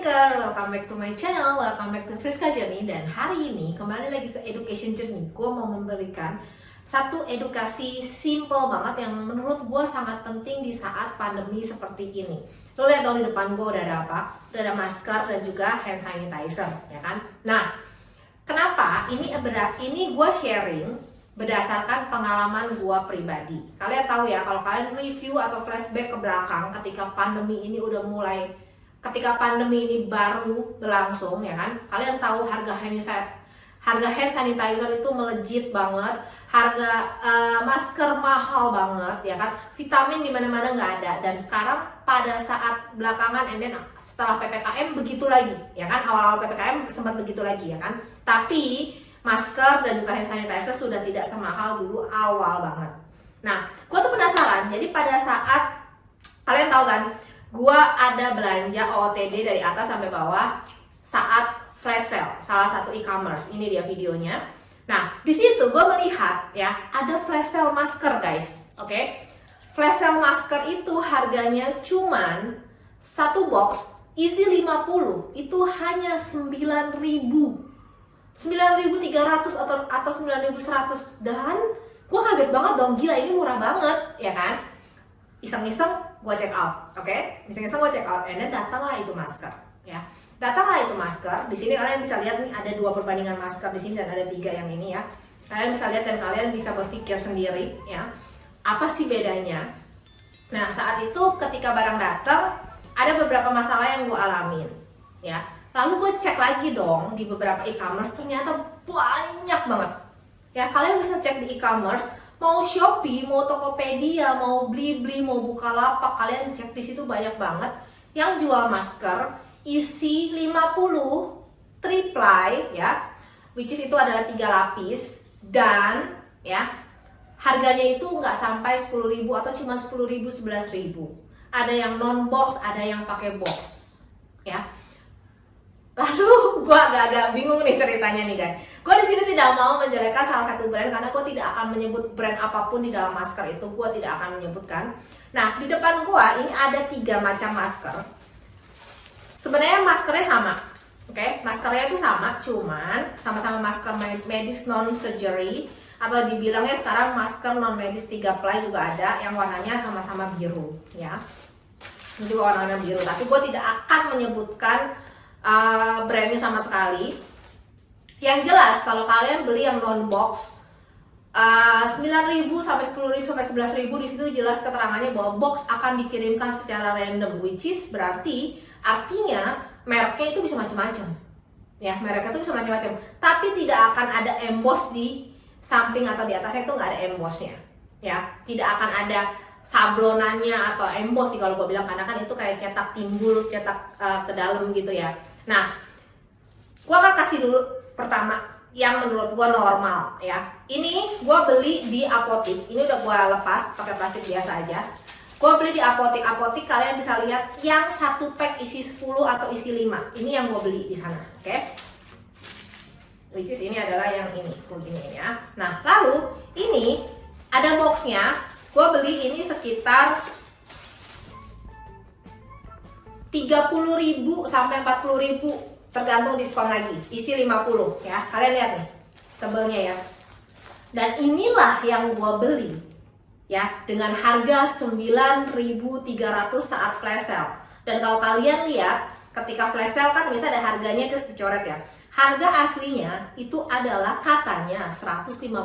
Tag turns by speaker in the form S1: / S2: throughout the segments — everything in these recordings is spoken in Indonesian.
S1: Frisker, welcome back to my channel, welcome back to Friska Journey. Dan hari ini kembali lagi ke Education Journey. Gue mau memberikan satu edukasi simple banget yang menurut gue sangat penting di saat pandemi seperti ini. Lo lihat dong di depan gue udah ada apa? Udah ada masker dan juga hand sanitizer, ya kan? Nah, kenapa? Ini gue sharing berdasarkan pengalaman gue pribadi. Kalian tahu ya, kalau kalian review atau flashback ke belakang ketika pandemi ini ketika pandemi ini baru berlangsung, ya kan, kalian tahu harga hand sanitizer itu melejit banget, harga masker mahal banget, ya kan, vitamin di mana-mana nggak ada. Dan sekarang pada saat belakangan, setelah PPKM begitu lagi, ya kan, awal-awal PPKM sempat begitu lagi, ya kan, tapi masker dan juga hand sanitizer sudah tidak semahal dulu awal banget. Nah, gue tuh penasaran, jadi pada saat kalian tahu kan, gua ada belanja OOTD dari atas sampai bawah saat flash sale salah satu e-commerce. Ini dia videonya. Nah, di situ gua melihat ya ada flash sale masker, guys. Oke. Flash sale masker itu harganya cuman satu box isi 50 itu hanya 9.300 atau 9.100, dan gua kaget banget dong, gila ini murah banget, ya kan? Iseng-iseng gue check out, oke? Iseng-iseng gue check out, and then datanglah itu masker, ya. Datanglah itu masker. Di sini kalian bisa lihat nih ada 2 perbandingan masker di sini dan ada 3 yang ini ya. Kalian bisa lihat dan kalian bisa berpikir sendiri, ya. Apa sih bedanya? Nah, saat itu ketika barang datang ada beberapa masalah yang gue alamin, ya. Lalu gue cek lagi dong di beberapa e-commerce, ternyata banyak banget. Ya, kalian bisa cek di e-commerce. Mau Shopee, mau Tokopedia, mau Blibli, mau Bukalapak, kalian cek di situ banyak banget yang jual masker isi 50 3ply, ya, which is itu adalah 3 lapis, dan ya harganya itu nggak sampai 10.000 atau cuma 10.000, 11.000. Ada yang non box, ada yang pakai box, ya. Lalu gue agak-agak bingung nih ceritanya nih, guys. Gue di sini tidak mau menjelekkan salah satu brand karena gue tidak akan menyebut brand apapun di dalam masker itu, gue tidak akan menyebutkan. Nah, di depan gue ini ada 3 macam masker. Sebenarnya maskernya sama, oke? Maskernya itu sama, cuman sama-sama masker medis non surgery atau dibilangnya sekarang masker non medis 3ply juga ada yang warnanya sama-sama biru, ya. Ini juga warna biru, tapi gue tidak akan menyebutkan brandnya sama sekali. Yang jelas kalau kalian beli yang non box 9.000 sampai 10.000 sampai 11.000, di situ jelas keterangannya bahwa box akan dikirimkan secara random, which is artinya mereknya itu bisa macam-macam. Ya, mereknya itu bisa macam-macam, tapi tidak akan ada emboss di samping atau di atasnya, itu nggak ada embossnya. Ya, tidak akan ada sablonannya atau emboss sih kalau gue bilang, karena kan itu kayak cetak timbul, cetak ke dalam gitu ya. Nah, gue akan kasih dulu pertama yang menurut gue normal, ya. Ini gue beli di apotik. Ini udah gue lepas pakai plastik biasa aja. Gue beli di apotik. Kalian bisa lihat yang 1 pack isi 10 atau isi 5. Ini yang gue beli di sana, oke? Which is ini adalah yang ini, begini ya. Nah, lalu ini ada boxnya. Gue beli ini sekitar 30.000 sampai 40.000 tergantung diskon lagi, isi 50 ya. Kalian lihat nih tebelnya ya. Dan inilah yang gua beli ya dengan harga 9.300 saat flash sale. Dan kalau kalian lihat ketika flash sale kan bisa ada harganya terus dicoret ya. Harga aslinya itu adalah katanya 150.000.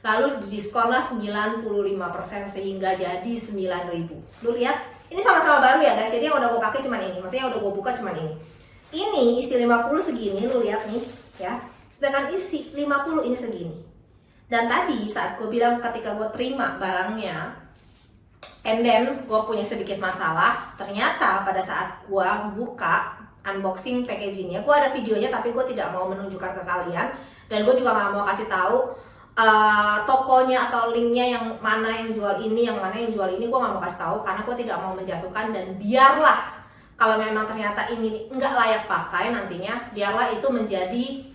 S1: Lalu didiskonlah 95% sehingga jadi 9.000. Lu lihat, ini sama-sama baru ya guys. Jadi yang udah gue pakai cuman ini, maksudnya yang udah gue buka cuman ini. Ini isi 50 segini, lu lihat nih ya. Sedangkan isi 50 ini segini. Dan tadi saat gue bilang ketika gue terima barangnya, and then gue punya sedikit masalah, ternyata pada saat gue buka unboxing packagingnya, gue ada videonya tapi gue tidak mau menunjukkan ke kalian, dan gue juga gak mau kasih tahu tokonya atau linknya yang mana yang jual ini, yang mana yang jual ini. Gue gak mau kasih tahu karena gue tidak mau menjatuhkan, dan biarlah kalau memang ternyata ini nggak layak pakai nantinya, biarlah itu menjadi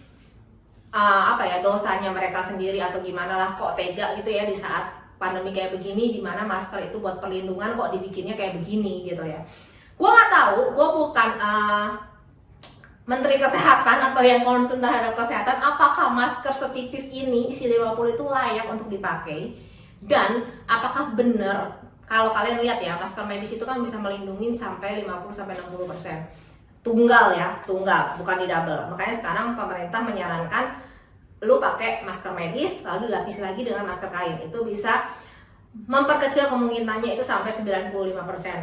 S1: dosanya mereka sendiri atau gimana lah, kok tega gitu ya di saat pandemi kayak begini, dimana masker itu buat perlindungan kok dibikinnya kayak begini gitu ya. Gue nggak tahu, gue bukan Menteri Kesehatan atau yang concern terhadap kesehatan, apakah masker setipis ini isi 50 itu layak untuk dipakai, dan apakah benar kalau kalian lihat ya, masker medis itu kan bisa melindungi sampai 50-60%. Tunggal ya, tunggal, bukan di double. Makanya sekarang pemerintah menyarankan lu pakai masker medis lalu dilapis lagi dengan masker kain. Itu bisa memperkecil kemungkinannya itu sampai 95%.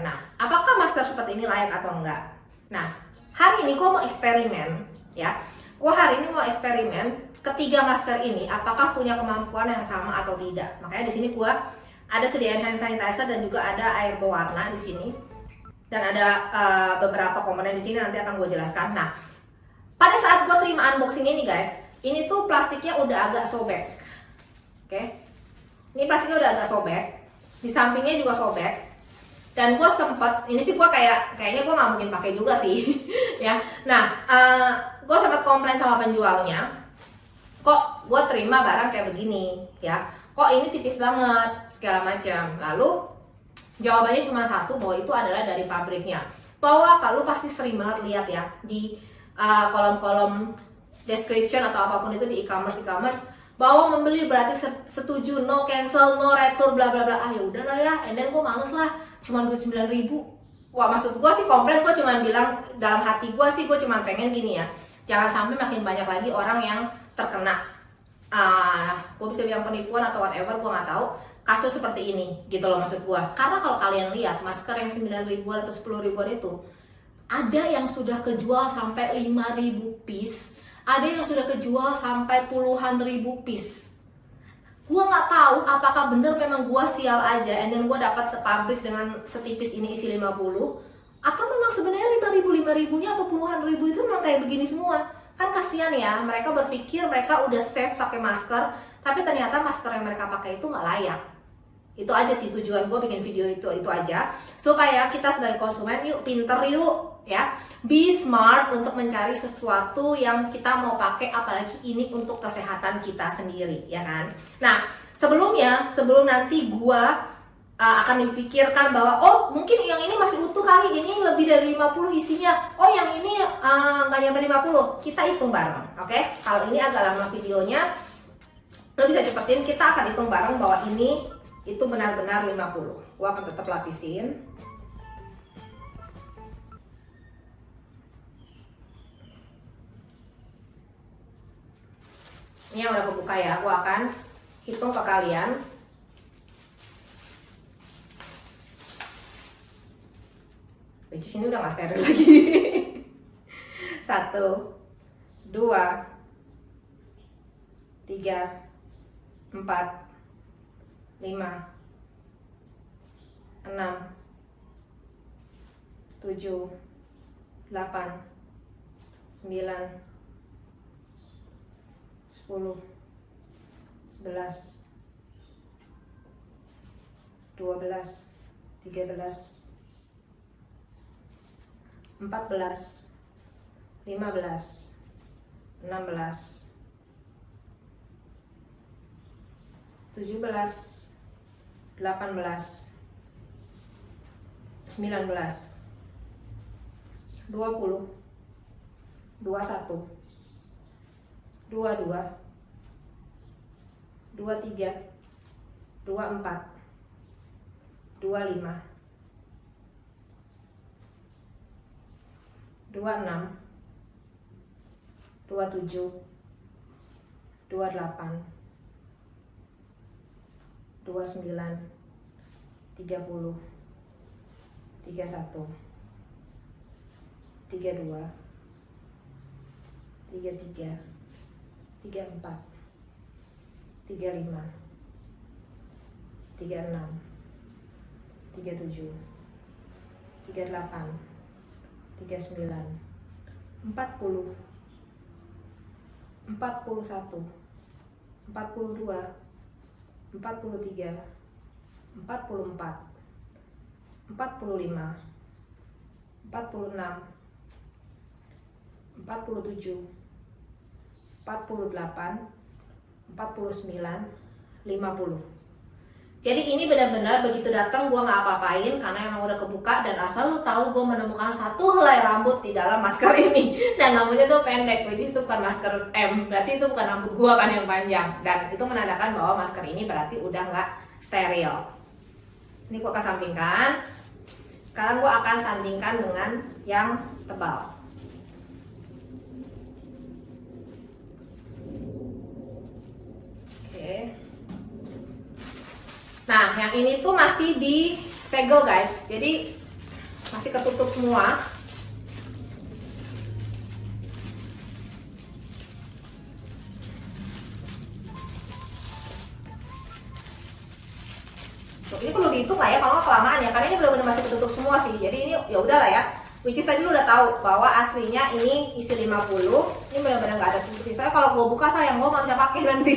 S1: Nah, apakah masker seperti ini layak atau enggak? Nah, hari ini gua mau eksperimen ya. Gua hari ini mau eksperimen ketiga masker ini apakah punya kemampuan yang sama atau tidak. Makanya di sini gua ada sediain hand sanitizer dan juga ada air berwarna di sini. Dan ada beberapa komponen di sini, nanti akan gue jelaskan. Nah, pada saat gue terima unboxing ini guys, ini tuh plastiknya udah agak sobek. Oke. Ini plastiknya udah agak sobek. Di sampingnya juga sobek. Dan gue sempet, ini sih gue kayaknya gue nggak mungkin pakai juga sih. Ya. Nah, gue sempat komplain sama penjualnya. Kok gue terima barang kayak begini, ya? Kok ini tipis banget, segala macam. Lalu jawabannya cuma satu, bahwa itu adalah dari pabriknya. Bahwa kalau pasti sering banget lihat ya di kolom-kolom description atau apapun itu di e-commerce, bahwa membeli berarti setuju, no cancel, no return, bla bla bla. Ah ya udahlah ya, and then gue males lah, cuma duit 9.000. Wah, maksud gue sih komplain, gue cuma bilang dalam hati gue sih, gue cuma pengen gini ya, jangan sampai makin banyak lagi orang yang terkena gue bisa bilang penipuan atau whatever, gue nggak tahu, kasus seperti ini gitu loh maksud gue. Karena kalau kalian lihat masker yang 9.000-an atau 10.000-an itu, ada yang sudah kejual sampai 5.000 piece, ada yang sudah kejual sampai puluhan ribu piece. Gue nggak tahu apakah bener memang gue sial aja and then gue dapat ke pabrik dengan setipis ini isi 50, atau memang sebenarnya 5.000-nya atau puluhan ribu itu memang kayak begini semua. Kan kasihan ya, mereka berpikir mereka udah safe pakai masker, tapi ternyata masker yang mereka pakai itu nggak layak. Itu aja sih tujuan gue bikin video itu aja, supaya kita sebagai konsumen yuk pinter yuk ya, be smart untuk mencari sesuatu yang kita mau pakai, apalagi ini untuk kesehatan kita sendiri ya kan. Nah, sebelum nanti gue akan dipikirkan bahwa oh mungkin yang ini masih utuh kali, ini lebih dari 50 isinya, oh yang ini nggak nyampe 50, kita hitung bareng, oke? Kalau ini agak lama videonya, lo bisa cepetin, kita akan hitung bareng bahwa ini itu benar-benar 50. Gua akan tetap lapisin. Ini yang udah kebuka ya, gua akan hitung ke kalian. Which is ini udah gak steril lagi. 1, 2, 3, 4, 5, 6, 7, 8, 9, 10, 11, 12, 13, 14, 15, 16, 17, 18, 19, 20, 21, 22, 23, 24, 25, 26, 27, 28, 29, 30, 31, 32, 33, 34, 35, 36, 37, 38, 39, 40, 41, 42, 43, 44, 45, 46, 47, 48, 49, 50. Jadi ini benar-benar begitu datang gue nggak apa-apain karena emang udah kebuka, dan asal lu tahu gue menemukan satu helai rambut di dalam masker ini dan rambutnya tuh pendek, which is itu bukan masker M, berarti itu bukan rambut gue kan yang panjang, dan itu menandakan bahwa masker ini berarti udah nggak steril. Ini gue kesampingkan. Sekarang gue akan sandingkan dengan yang tebal. Oke. Nah, yang ini tuh masih disegel guys, jadi masih ketutup semua. Tuh, ini perlu dihitung lah ya kalau nggak kelamaan ya, karena ini benar-benar masih ketutup semua sih. Jadi ini ya udah lah ya. Which is tadi lu udah tahu bahwa aslinya ini isi 50. Ini benar-benar nggak ada tutup. Soalnya kalau gua buka sayang gua nggak bisa pakai nanti.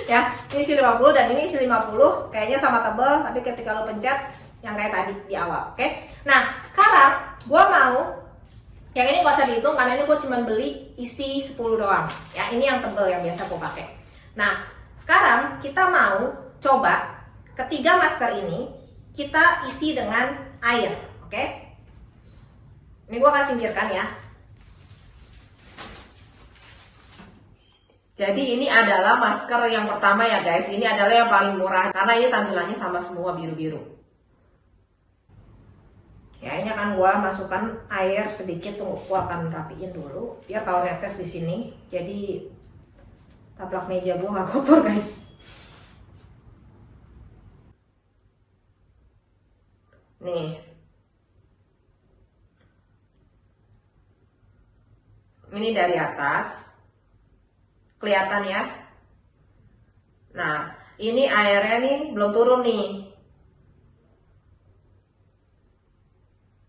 S1: Ya, ini isi 50 dan ini isi 50. Kayaknya sama tebel, tapi ketika lu pencet yang kayak tadi di awal, oke? Nah, sekarang gua mau yang ini nggak usah dihitung karena ini gua cuma beli isi 10 doang. Ya, ini yang tebel yang biasa gua pakai. Nah, sekarang kita mau coba ketiga masker ini kita isi dengan air, oke? Ini gue akan singkirkan ya. Jadi ini adalah masker yang pertama ya guys. Ini adalah yang paling murah karena ini tampilannya sama semua biru-biru. Ya, ini akan gue masukkan air sedikit. Tunggu, gue akan rapiin dulu biar kalau netes di sini. Jadi taplak meja gue nggak kotor guys. Nih. Ini dari atas, kelihatan ya. Nah, ini airnya nih belum turun nih.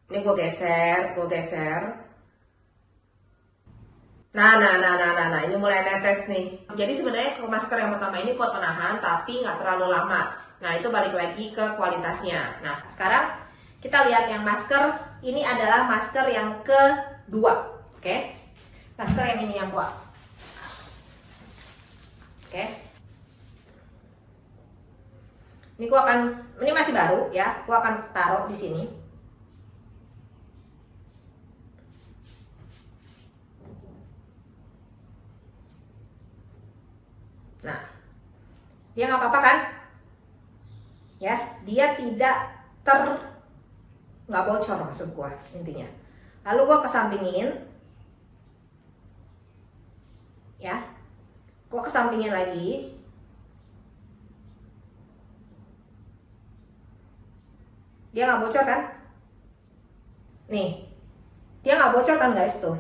S1: Ini gue geser. Nah, ini mulai netes nih. Jadi sebenarnya masker yang pertama ini kuat menahan, tapi nggak terlalu lama. Nah, itu balik lagi ke kualitasnya. Nah, sekarang kita lihat yang masker. Ini adalah masker yang kedua, oke? Masker yang ini yang kuat. Oke. Ini ini masih baru ya. Gua akan taruh di sini. Nah, dia nggak apa-apa kan? Ya, dia tidak nggak bocor maksud gua intinya. Lalu gua kesampingin. Ya, gua kesampingin lagi. Dia nggak bocor kan? Nih, dia nggak bocor kan guys tuh.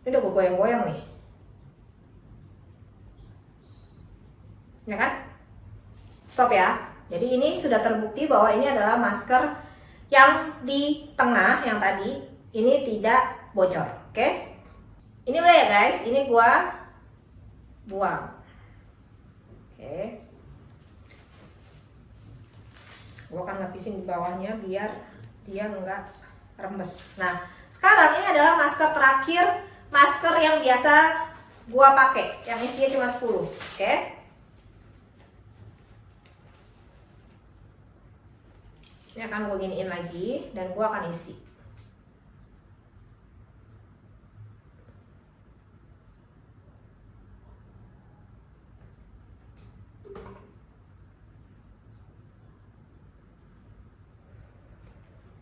S1: Ini udah gue goyang-goyang nih, ya kan? Stop ya. Jadi ini sudah terbukti bahwa ini adalah masker yang di tengah yang tadi ini tidak bocor, oke? Ini udah ya guys, ini gua buang. Oke. Gua akan lapisin di bawahnya biar dia enggak rembes. Nah, sekarang ini adalah masker terakhir, masker yang biasa gua pakai, yang isinya cuma 10, oke? Ini akan gua giniin lagi dan gua akan isi.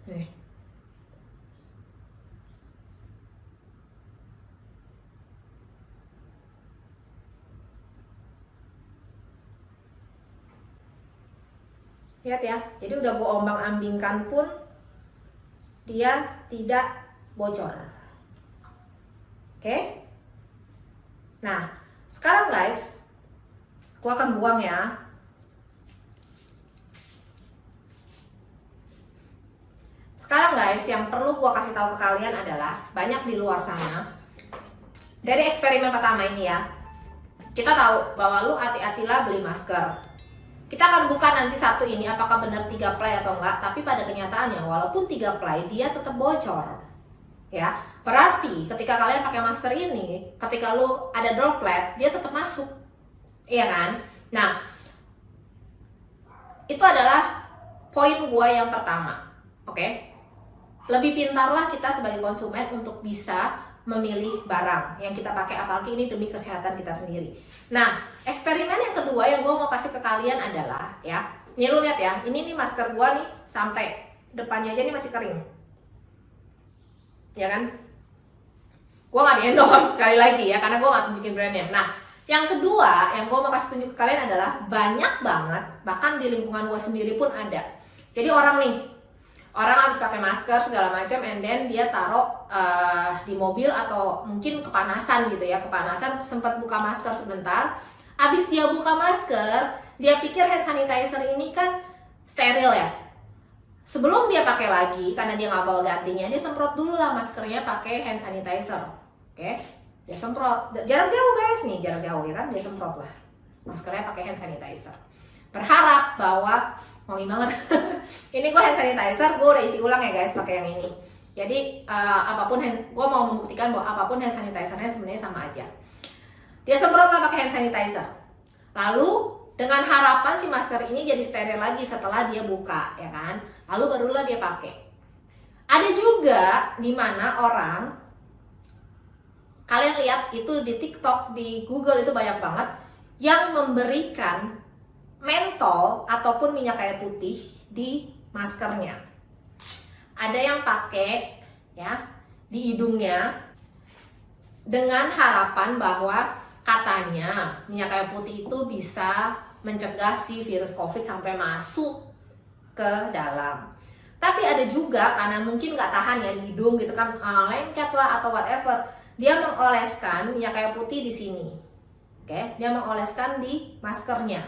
S1: Nih. Lihat ya, jadi udah gue ombang-ambingkan pun dia tidak bocor. Oke. Nah, sekarang guys, gue akan buang ya. Sekarang guys, yang perlu gue kasih tahu ke kalian adalah banyak di luar sana. Dari eksperimen pertama ini ya, kita tahu bahwa lu hati-hatilah beli masker. Kita akan buka nanti satu ini apakah benar 3 ply atau enggak, tapi pada kenyataannya walaupun 3 ply dia tetap bocor. Ya, berarti ketika kalian pakai masker ini, ketika lu ada droplet, dia tetap masuk. Iya kan? Nah, itu adalah poin gua yang pertama. Oke? Lebih pintarlah kita sebagai konsumen untuk bisa memilih barang yang kita pakai, apalagi ini demi kesehatan kita sendiri. Nah, eksperimen yang kedua yang gue mau kasih ke kalian adalah, ya, nih lu lihat ya, ini nih masker gue nih sampai depannya aja nih masih kering, ya kan? Gue nggak di endorse sekali lagi ya, karena gue nggak tunjukin brandnya. Nah, yang kedua yang gue mau kasih tunjuk ke kalian adalah banyak banget, bahkan di lingkungan gue sendiri pun ada. Jadi orang habis pakai masker segala macam, and then dia taruh di mobil atau mungkin kepanasan gitu ya, kepanasan sempat buka masker sebentar. Habis dia buka masker, dia pikir hand sanitizer ini kan steril ya. Sebelum dia pakai lagi, karena dia nggak bawa gantinya, dia semprot dulu lah maskernya pakai hand sanitizer. Oke, dia semprot jarak jauh guys nih, jarak jauh ya kan, dia semprot lah maskernya pakai hand sanitizer. Berharap bahwa wangi banget. Ini gue hand sanitizer, gue udah isi ulang ya guys pakai yang ini. Jadi gue mau membuktikan bahwa apapun hand sanitizernya sebenarnya sama aja. Dia semprot lah pakai hand sanitizer. Lalu dengan harapan si masker ini jadi steril lagi setelah dia buka, ya kan? Lalu barulah dia pakai. Ada juga di mana orang, kalian lihat itu di TikTok, di Google itu banyak banget yang memberikan mentol ataupun minyak kayu putih di maskernya. Ada yang pakai ya di hidungnya dengan harapan bahwa katanya minyak kayu putih itu bisa mencegah si virus COVID sampai masuk ke dalam. Tapi ada juga karena mungkin nggak tahan ya di hidung gitu kan, lengket lah atau whatever, dia mengoleskan minyak kayu putih di sini. Oke, dia mengoleskan di maskernya.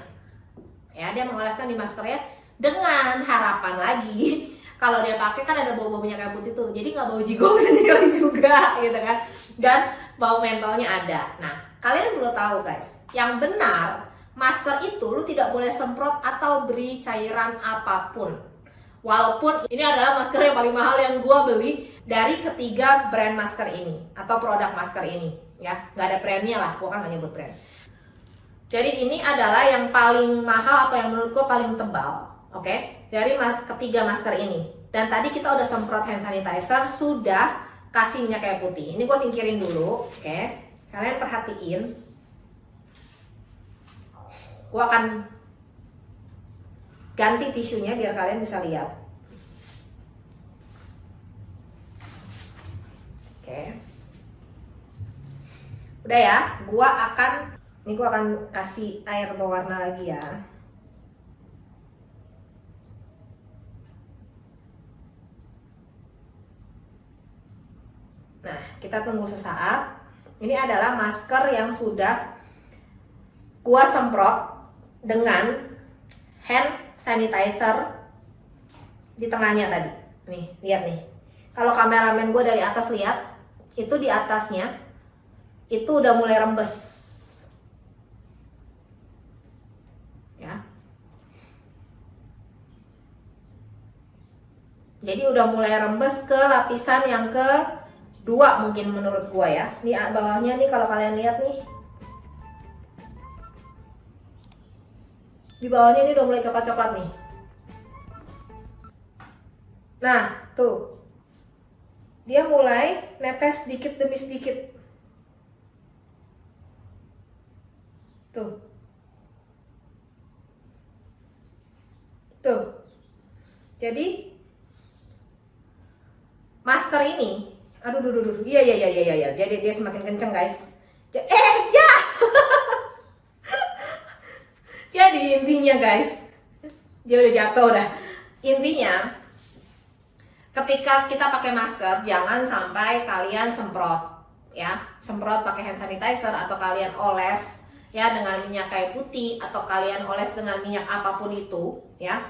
S1: Ya, dia mengoleskan di maskernya dengan harapan lagi kalau dia pakai kan ada bau-bau minyak kayu putih tuh, jadi nggak bau jigong sendiri juga gitu kan, dan bau mentolnya ada. Nah, kalian perlu tahu guys, yang benar masker itu lu tidak boleh semprot atau beri cairan apapun. Walaupun ini adalah masker yang paling mahal yang gua beli dari ketiga brand masker ini atau produk masker ini, ya nggak ada brandnya lah, gua kan nggak nyebut brand. Jadi ini adalah yang paling mahal atau yang menurut gue paling tebal, oke? Dari ketiga masker ini. Dan tadi kita udah semprot hand sanitizer, sudah kasih minyak kayu putih. Ini gue singkirin dulu, oke? Kalian perhatiin. Gue akan ganti tisunya biar kalian bisa lihat. Oke. Udah ya, ini gue akan kasih air berwarna lagi ya. Nah, kita tunggu sesaat. Ini adalah masker yang sudah gue semprot dengan hand sanitizer di tengahnya tadi. Nih, lihat nih. Kalau kameramen gue dari atas lihat, itu di atasnya itu udah mulai rembes. Jadi udah mulai rembes ke lapisan yang kedua mungkin menurut gua ya. Ini bawahnya nih kalau kalian lihat nih. Di bawahnya ini udah mulai coklat-coklat nih. Nah, tuh. Dia mulai netes sedikit demi sedikit. Tuh. Tuh. Jadi masker ini, iya, dia semakin kenceng guys. Ya. Jadi intinya guys, dia udah jatuh dah. Intinya, ketika kita pakai masker, jangan sampai kalian semprot, ya, semprot pakai hand sanitizer atau kalian oles, ya, dengan minyak kayu putih atau kalian oles dengan minyak apapun itu, ya,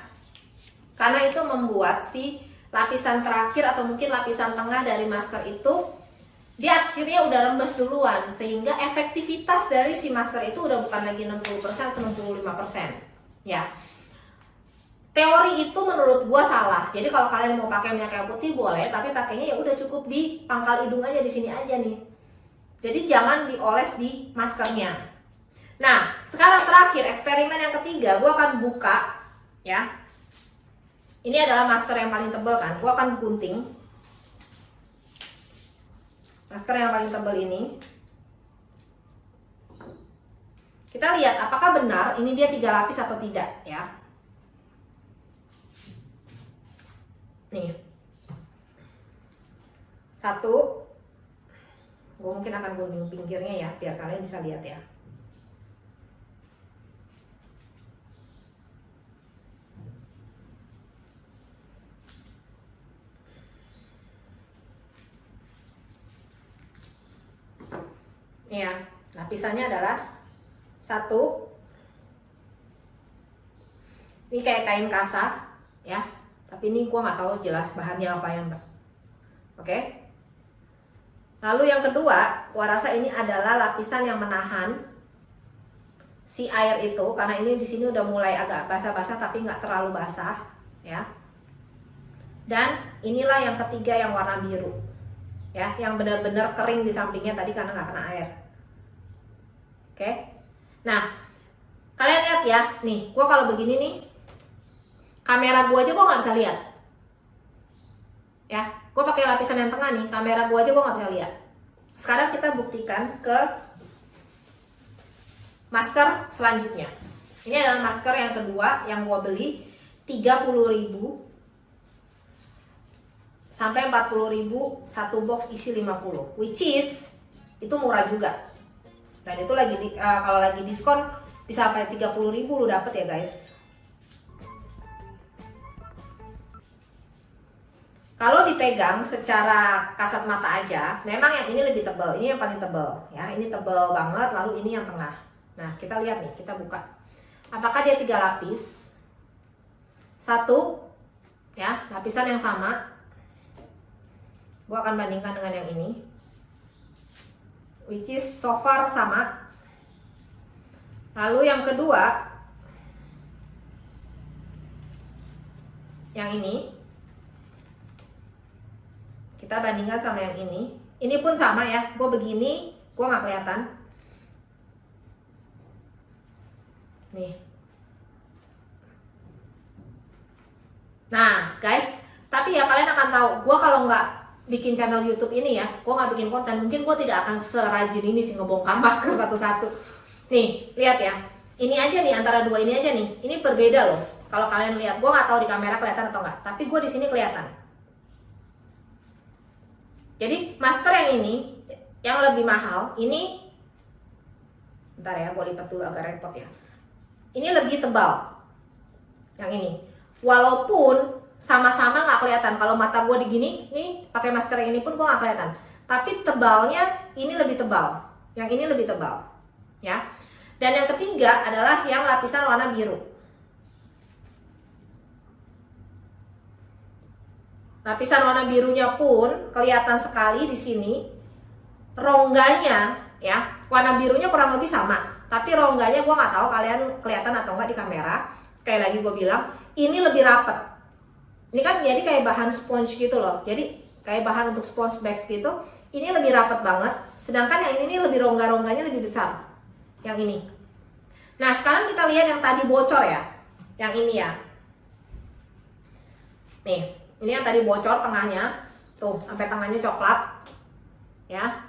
S1: karena itu membuat si lapisan terakhir atau mungkin lapisan tengah dari masker itu dia akhirnya udah rembes duluan, sehingga efektivitas dari si masker itu udah bukan lagi 60% atau 65%, ya. Teori itu menurut gua salah. Jadi kalau kalian mau pakai minyak kayu putih boleh, tapi pakainya ya udah cukup di pangkal hidung aja, di sini aja nih. Jadi jangan dioles di maskernya. Nah, sekarang terakhir eksperimen yang ketiga, gue akan buka ya. Ini adalah masker yang paling tebal kan, gue akan gunting masker yang paling tebal ini. Kita lihat apakah benar ini dia 3 lapis atau tidak ya. Nih, satu, gue mungkin akan gunting pinggirnya ya, biar kalian bisa lihat ya. Nih ya, lapisannya adalah satu, ini kayak kain kasa ya, tapi ini gua nggak tahu jelas bahannya apa yang oke. Lalu yang kedua, gua rasa ini adalah lapisan yang menahan si air itu, karena ini di sini udah mulai agak basah-basah tapi nggak terlalu basah ya. Dan inilah yang ketiga yang warna biru ya, yang benar-benar kering di sampingnya tadi karena nggak kena air. Oke. Nah, kalian lihat ya, nih, gua kalau begini nih, kamera gua aja gua nggak bisa lihat. Ya, gua pakai lapisan yang tengah nih, kamera gua aja gua nggak bisa lihat. Sekarang kita buktikan ke masker selanjutnya. Ini adalah masker yang kedua yang gua beli 30.000 sampai 40.000 satu box isi 50, which is itu murah juga. Dan itu lagi kalau lagi diskon bisa sampai 30.000 lu dapet ya guys. Kalau dipegang secara kasat mata aja, memang yang ini lebih tebal, ini yang paling tebal ya, ini tebal banget. Lalu ini yang tengah. Nah, kita lihat nih, kita buka. Apakah dia 3 lapis? Satu, ya, lapisan yang sama. Gua akan bandingkan dengan yang ini, which is so far sama. Lalu yang kedua, yang ini, kita bandingkan sama yang ini. Ini pun sama ya, gue begini, gue nggak kelihatan. Nih. Nah guys, tapi ya kalian akan tahu, gue kalau nggak bikin channel YouTube ini ya, gue nggak bikin konten, mungkin gue tidak akan serajin ini sih ngebongkar masker satu-satu. Nih, lihat ya, ini aja nih, antara dua ini aja nih, ini berbeda loh. Kalau kalian lihat, gue nggak tahu di kamera kelihatan atau nggak, tapi gue di sini kelihatan. Jadi masker yang ini, yang lebih mahal, ini, bentar ya, gue lipat dulu agak repot ya. Ini lebih tebal, yang ini. Walaupun sama-sama nggak kelihatan, kalau mata gue digini, nih pakai masker yang ini pun gue nggak kelihatan. Tapi tebalnya ini lebih tebal, yang ini lebih tebal, ya. Dan yang ketiga adalah yang lapisan warna biru. Lapisan warna birunya pun kelihatan sekali di sini. Rongganya ya, warna birunya kurang lebih sama, tapi rongganya gue nggak tahu kalian kelihatan atau nggak di kamera. Sekali lagi gue bilang, ini lebih rapet. Ini kan jadi kayak bahan sponge gitu loh. Jadi kayak bahan untuk sponge bags gitu. Ini lebih rapet banget. Sedangkan yang ini lebih rongga-rongganya lebih besar. Yang ini. Nah sekarang kita lihat yang tadi bocor ya. Yang ini ya. Nih, ini yang tadi bocor tengahnya. Tuh, sampai tengahnya coklat. Ya.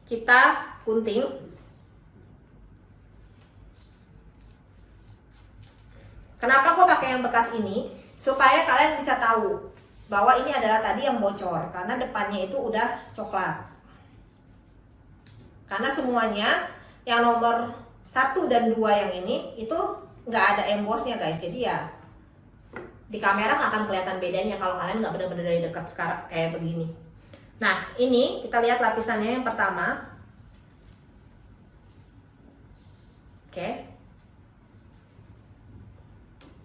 S1: Kita gunting. Kenapa gue pakai yang bekas ini? Supaya kalian bisa tahu bahwa ini adalah tadi yang bocor. Karena depannya itu udah coklat. Karena semuanya yang nomor 1 dan 2 yang ini itu nggak ada embossnya guys. Jadi ya di kamera nggak akan kelihatan bedanya kalau kalian nggak benar-benar dari dekat sekarang kayak begini. Nah ini kita lihat lapisannya yang pertama. Oke.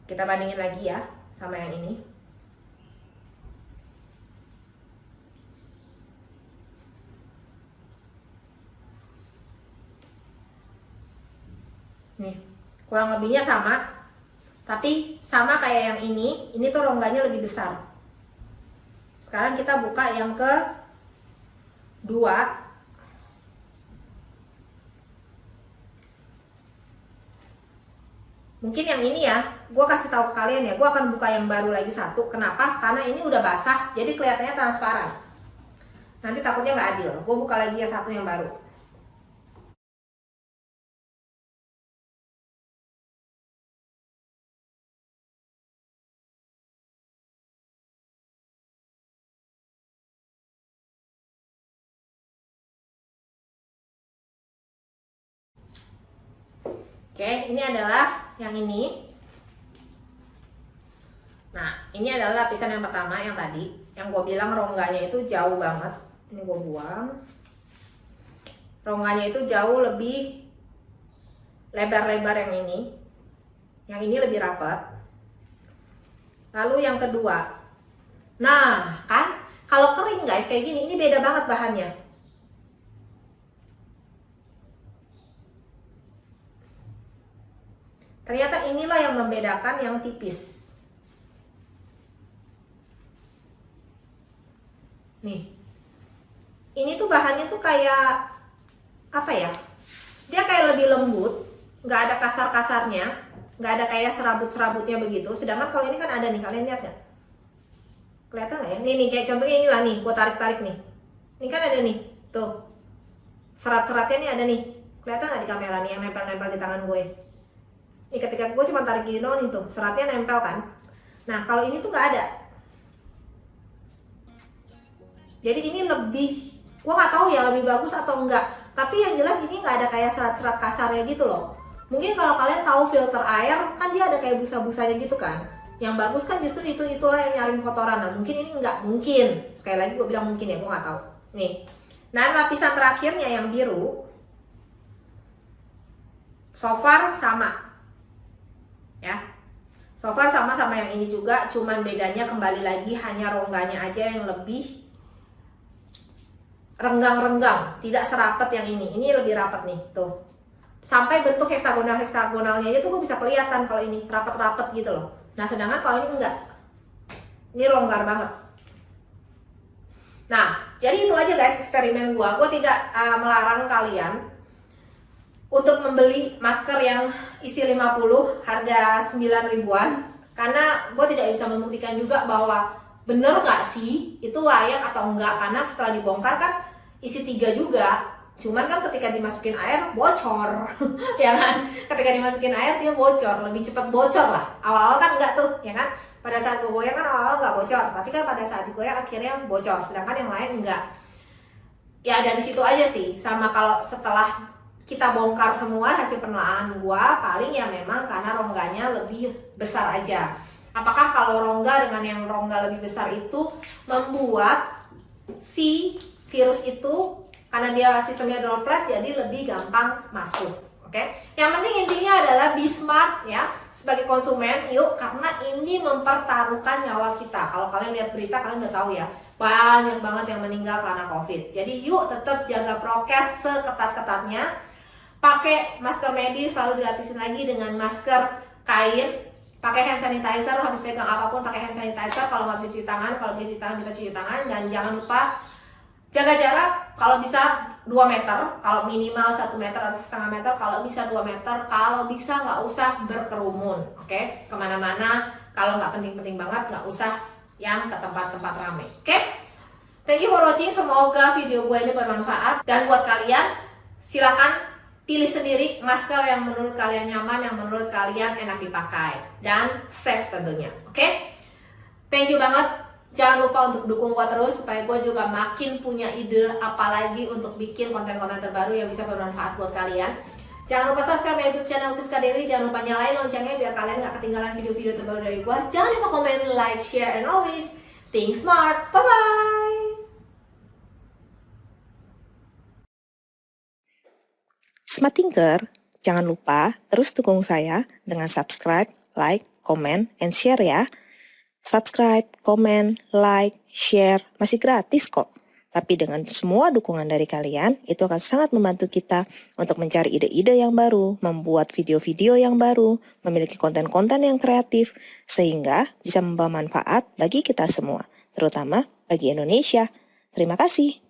S1: Kita bandingin lagi ya sama yang ini. Nih, kurang lebihnya sama. Tapi sama kayak yang ini tuh rongganya lebih besar. Sekarang kita buka yang kedua. Mungkin yang ini ya, gue kasih tahu ke kalian ya, gue akan buka yang baru lagi satu. Kenapa? Karena ini udah basah, jadi kelihatannya transparan. Nanti takutnya nggak adil. Gue buka lagi ya satu yang baru. Oke, ini adalah yang ini. Nah, ini adalah lapisan yang pertama yang tadi, yang gue bilang rongganya itu jauh banget. Ini gue buang. Rongganya itu jauh lebih lebar-lebar yang ini. Yang ini lebih rapat. Lalu yang kedua. Nah, kan kalau kering guys kayak gini, ini beda banget bahannya. Ternyata inilah yang membedakan yang tipis. Nih. Ini tuh bahannya tuh kayak apa ya? Dia kayak lebih lembut, nggak ada kasar-kasarnya, nggak ada kayak serabut-serabutnya begitu. Sedangkan kalau ini kan ada nih, kalian lihat nggak? Kelihatan nggak ya? Nih kayak contohnya inilah nih, gue tarik-tarik nih. Ini kan ada nih, tuh. Serat-seratnya nih ada nih. Kelihatan nggak di kamera nih yang nempel-nempel di tangan gue? Nih ketika gue cuma tarik gini doang nih tuh, seratnya nempel kan. Nah kalau ini tuh nggak ada. Jadi ini lebih, gue nggak tahu ya lebih bagus atau enggak. Tapi yang jelas ini nggak ada kayak serat-serat kasarnya gitu loh. Mungkin kalau kalian tahu filter air, kan dia ada kayak busa-busanya gitu kan. Yang bagus kan justru itulah yang nyaring kotoran. Nah mungkin ini nggak, mungkin. Sekali lagi gue bilang mungkin ya, gue nggak tahu. Nih, nah lapisan terakhirnya yang biru, so far sama. Ya, so far sama yang ini juga, cuman bedanya kembali lagi hanya rongganya aja yang lebih renggang-renggang, tidak serapet yang ini. Ini lebih rapat nih, tuh. Sampai bentuk heksagonalnya itu gue bisa kelihatan kalau ini rapat-rapat gitu loh. Nah, sedangkan kalau ini enggak. Ini longgar banget. Nah, jadi itu aja guys eksperimen gue. Gue tidak melarang kalian untuk membeli masker yang isi 50 harga 9 ribuan, karena gue tidak bisa membuktikan juga bahwa bener nggak sih itu layak atau enggak, karena setelah dibongkar kan isi 3 juga, cuman kan ketika dimasukin air bocor ya kan, ketika dimasukin air dia bocor, lebih cepat bocor lah. Awal-awal kan enggak tuh ya kan, pada saat gue goyang kan awal-awal nggak bocor, tapi kan pada saat digoyang akhirnya bocor, sedangkan yang lain enggak. Ya dari situ aja sih. Sama kalau setelah kita bongkar semua hasil penelaahan gua, paling ya memang karena rongganya lebih besar aja. Apakah kalau rongga dengan yang rongga lebih besar itu membuat si virus itu, karena dia sistemnya droplet, jadi lebih gampang masuk. Oke? Yang penting intinya adalah be smart ya sebagai konsumen, yuk, karena ini mempertaruhkan nyawa kita. Kalau kalian lihat berita kalian udah tahu ya, banyak banget yang meninggal karena COVID. Jadi yuk tetap jaga prokes seketat-ketatnya. Pakai masker medis, selalu dilapisin lagi dengan masker kain. Pakai hand sanitizer, habis pegang apapun pakai hand sanitizer. Kalau nggak bisa cuci tangan, kalau bisa cuci tangan kita cuci tangan. Dan jangan lupa jaga jarak, kalau bisa 2 meter, kalau minimal 1 meter atau setengah meter, kalau bisa 2 meter, kalau bisa nggak usah berkerumun. Oke? Kemana-mana, kalau nggak penting-penting banget, nggak usah yang ke tempat-tempat ramai. Oke? Thank you for watching, semoga video gue ini bermanfaat. Dan buat kalian, silakan pilih sendiri masker yang menurut kalian nyaman, yang menurut kalian enak dipakai, dan safe tentunya. Oke? Thank you banget. Jangan lupa untuk dukung gua terus supaya gua juga makin punya ide apalagi untuk bikin konten-konten terbaru yang bisa bermanfaat buat kalian. Jangan lupa subscribe YouTube channel Friska Dewi. Jangan lupa nyalain loncengnya biar kalian gak ketinggalan video-video terbaru dari gua. Jangan lupa komen, like, share, and always think smart. Bye-bye!
S2: Smart Thinker, jangan lupa terus dukung saya dengan subscribe, like, comment, and share ya. Subscribe, comment, like, share, masih gratis kok. Tapi dengan semua dukungan dari kalian, itu akan sangat membantu kita untuk mencari ide-ide yang baru, membuat video-video yang baru, memiliki konten-konten yang kreatif, sehingga bisa membawa manfaat bagi kita semua, terutama bagi Indonesia. Terima kasih.